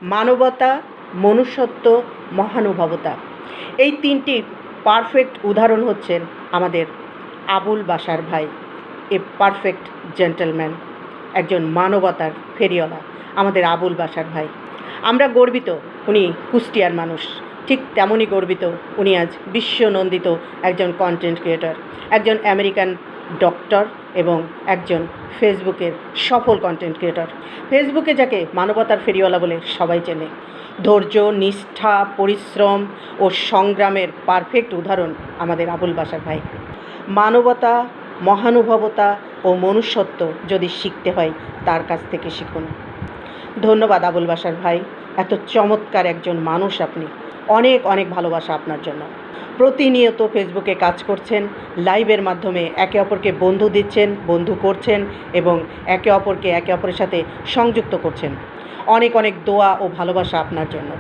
মানবতা, মনুষ্যত্ব, মহানুভবতা, এই তিনটির পারফেক্ট উদাহরণ হচ্ছেন আমাদের আবুল বাশার ভাই। এ পারফেক্ট জেন্টলম্যান, একজন মানবতার ফেরিওয়ালা আমাদের আবুল বাশার ভাই। আমরা গর্বিত উনি কুষ্টিয়ার মানুষ, ঠিক তেমনই গর্বিত উনি আজ বিশ্বনন্দিত একজন কন্টেন্ট ক্রিয়েটর, একজন আমেরিকান ডক্টর এবং একজন ফেসবুকের সফল কন্টেন্ট ক্রিয়েটর। ফেসবুকে যাকে মানবতার ফেরিওয়ালা বলে সবাই চেনে। ধৈর্য, নিষ্ঠা, পরিশ্রম ও সংগ্রামের পারফেক্ট উদাহরণ আমাদের আবুল বাশার ভাই। মানবতা, মহানুভবতা ও মনুষ্যত্ব যদি শিখতে হয় তার কাছ থেকে শিখুন। ধন্যবাদ আবুল বাশার ভাই, এত চমৎকার একজন মানুষ আপনি। অনেক অনেক ভালোবাসা আপনার জন্য। প্রতিনিয়ত ফেসবুকে কাজ করছেন, লাইভের মাধ্যমে একে অপরকে বন্ধু দিচ্ছেন, বন্ধু করছেন এবং একে অপরের সাথে সংযুক্ত করছেন। অনেক অনেক দোয়া ও ভালোবাসা আপনার জন্য।